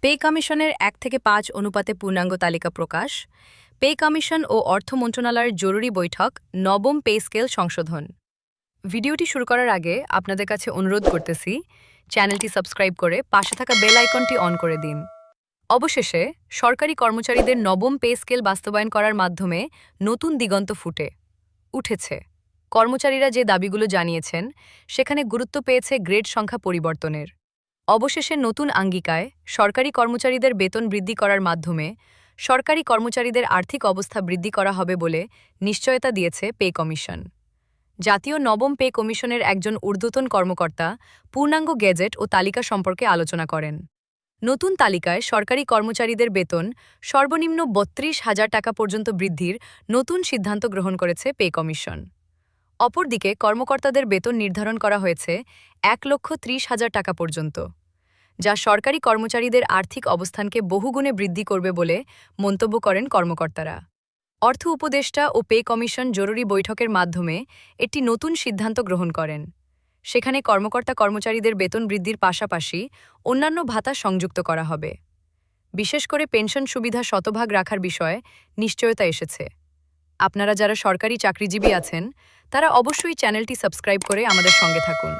Pay কমিশনের 1:5 অনুপাতে পূর্ণাঙ্গ তালিকা প্রকাশ, পে কমিশন ও অর্থ মন্ত্রণালয়ের জরুরি বৈঠক, নবম পে স্কেল সংশোধন। ভিডিওটি শুরু করার আগে আপনাদের কাছে অনুরোধ করতেছি, চ্যানেলটি সাবস্ক্রাইব করে পাশে থাকা বেল আইকনটি অন করে দিন। অবশেষে সরকারি কর্মচারীদের নবম পে স্কেল বাস্তবায়ন করার মাধ্যমে নতুন দিগন্ত ফুটে উঠেছে। কর্মচারীরা যে দাবিগুলো জানিয়েছেন, সেখানে গুরুত্ব পেয়েছে গ্রেড সংখ্যা পরিবর্তনের। অবশেষে নতুন আঙ্গিকায় সরকারি কর্মচারীদের বেতন বৃদ্ধি করার মাধ্যমে সরকারি কর্মচারীদের আর্থিক অবস্থা বৃদ্ধি করা হবে বলে নিশ্চয়তা দিয়েছে পে কমিশন। জাতীয় নবম পে কমিশনের একজন ঊর্ধ্বতন কর্মকর্তা পূর্ণাঙ্গ গেজেট ও তালিকা সম্পর্কে আলোচনা করেন। নতুন তালিকায় সরকারি কর্মচারীদের বেতন সর্বনিম্ন ৩২,০০০ টাকা পর্যন্ত বৃদ্ধির নতুন সিদ্ধান্ত গ্রহণ করেছে পে কমিশন। অপরদিকে কর্মকর্তাদের বেতন নির্ধারণ করা হয়েছে ১,৩০,০০০ টাকা পর্যন্ত, যা সরকারি কর্মচারীদের আর্থিক অবস্থানকে বহুগুণে বৃদ্ধি করবে বলে মন্তব্য করেন কর্মকর্তারা। অর্থ উপদেষ্টা ও পে কমিশন জরুরি বৈঠকের মাধ্যমে একটি নতুন সিদ্ধান্ত গ্রহণ করেন। সেখানে কর্মচারীদের বেতন বৃদ্ধির পাশাপাশি অন্যান্য ভাতা সংযুক্ত করা হবে। বিশেষ করে পেনশন সুবিধা শতভাগ রাখার বিষয়ে নিশ্চয়তা এসেছে। আপনারা যারা সরকারি চাকরিজীবী আছেন, তারা অবশ্যই চ্যানেলটি সাবস্ক্রাইব করে আমাদের সঙ্গে থাকুন।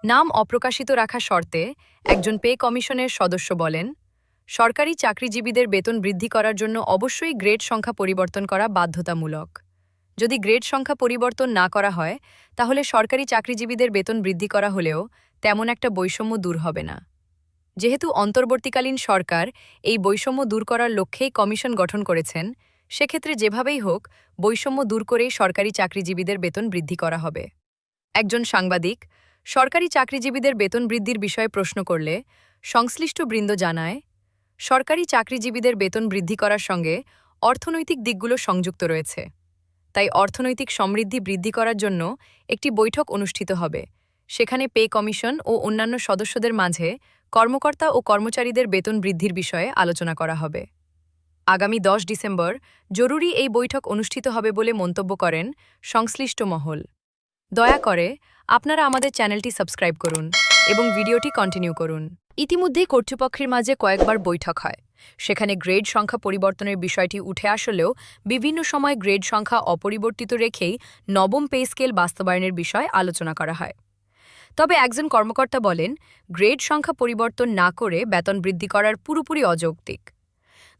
নাম অপ্রকাশিত রাখা শর্তে একজন পে কমিশনের সদস্য বলেন, সরকারি চাকরিজীবীদের বেতন বৃদ্ধি করার জন্য অবশ্যই গ্রেড সংখ্যা পরিবর্তন করা বাধ্যতামূলক। যদি গ্রেড সংখ্যা পরিবর্তন না করা হয়, তাহলে সরকারি চাকরিজীবীদের বেতন বৃদ্ধি করা হলেও তেমন একটা বৈষম্য দূর হবে না। যেহেতু অন্তর্বর্তীকালীন সরকার এই বৈষম্য দূর করার লক্ষ্যেই কমিশন গঠন করেছেন, সেক্ষেত্রে যেভাবেই হোক বৈষম্য দূর করেই সরকারি চাকরিজীবীদের বেতন বৃদ্ধি করা হবে। একজন সাংবাদিক সরকারি চাকরিজীবীদের বেতন বৃদ্ধির বিষয়ে প্রশ্ন করলে সংশ্লিষ্ট বৃন্দ জানায়, সরকারি চাকরিজীবীদের বেতন বৃদ্ধি করার সঙ্গে অর্থনৈতিক দিকগুলো সংযুক্ত রয়েছে। তাই অর্থনৈতিক সমৃদ্ধি বৃদ্ধি করার জন্য একটি বৈঠক অনুষ্ঠিত হবে। সেখানে পে কমিশন ও অন্যান্য সদস্যদের মাঝে কর্মকর্তা ও কর্মচারীদের বেতন বৃদ্ধির বিষয়ে আলোচনা করা হবে। আগামী ১০ ডিসেম্বর জরুরি এই বৈঠক অনুষ্ঠিত হবে বলে মন্তব্য করেন সংশ্লিষ্ট মহল। দয়া করে আপনারা আমাদের চ্যানেলটি সাবস্ক্রাইব করুন এবং ভিডিওটি কন্টিনিউ করুন। ইতিমধ্যেই কর্তৃপক্ষের মাঝে কয়েকবার বৈঠক হয়। সেখানে গ্রেড সংখ্যা পরিবর্তনের বিষয়টি উঠে আসলেও বিভিন্ন সময় গ্রেড সংখ্যা অপরিবর্তিত রেখেই নবম পে স্কেল বাস্তবায়নের বিষয় আলোচনা করা হয়। তবে একজন কর্মকর্তা বলেন, গ্রেড সংখ্যা পরিবর্তন না করে বেতন বৃদ্ধি করার পুরোপুরি অযৌক্তিক।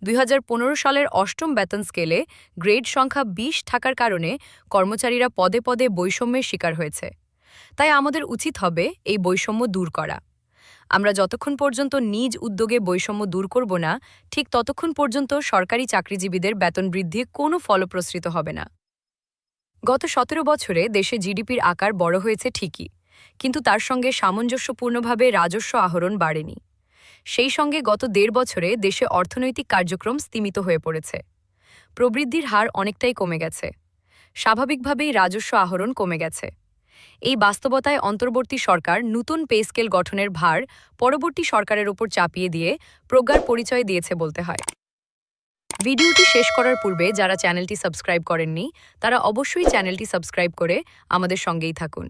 ২০১৫ সালের অষ্টম বেতন স্কেলে গ্রেড সংখ্যা ২০ থাকার কারণে কর্মচারীরা পদে পদে বৈষম্যের শিকার হয়েছে। তাই আমাদের উচিত হবে এই বৈষম্য দূর করা। আমরা যতক্ষণ পর্যন্ত নিজ উদ্যোগে বৈষম্য দূর করব না, ঠিক ততক্ষণ পর্যন্ত সরকারি চাকরিজীবীদের বেতন বৃদ্ধি কোনো ফলপ্রসূ হবে না। গত ১৭ বছরে দেশে জিডিপির আকার বড় হয়েছে ঠিকই, কিন্তু তার সঙ্গে সামঞ্জস্যপূর্ণভাবে রাজস্ব আহরণ বাড়েনি। সেই সঙ্গে গত ১.৫ বছরে দেশে অর্থনৈতিক কার্যক্রম স্তিমিত হয়ে পড়েছে। প্রবৃদ্ধির হার অনেকটাই কমে গেছে। স্বাভাবিকভাবেই রাজস্ব আহরণ কমে গেছে। এই বাস্তবতায় অন্তর্বর্তী সরকার নতুন পে স্কেল গঠনের ভার পরবর্তী সরকারের উপর চাপিয়ে দিয়ে প্রজ্ঞার পরিচয় দিয়েছে বলতে হয়। ভিডিওটি শেষ করার পূর্বে যারা চ্যানেলটি সাবস্ক্রাইব করেননি, তারা অবশ্যই চ্যানেলটি সাবস্ক্রাইব করে আমাদের সঙ্গেই থাকুন।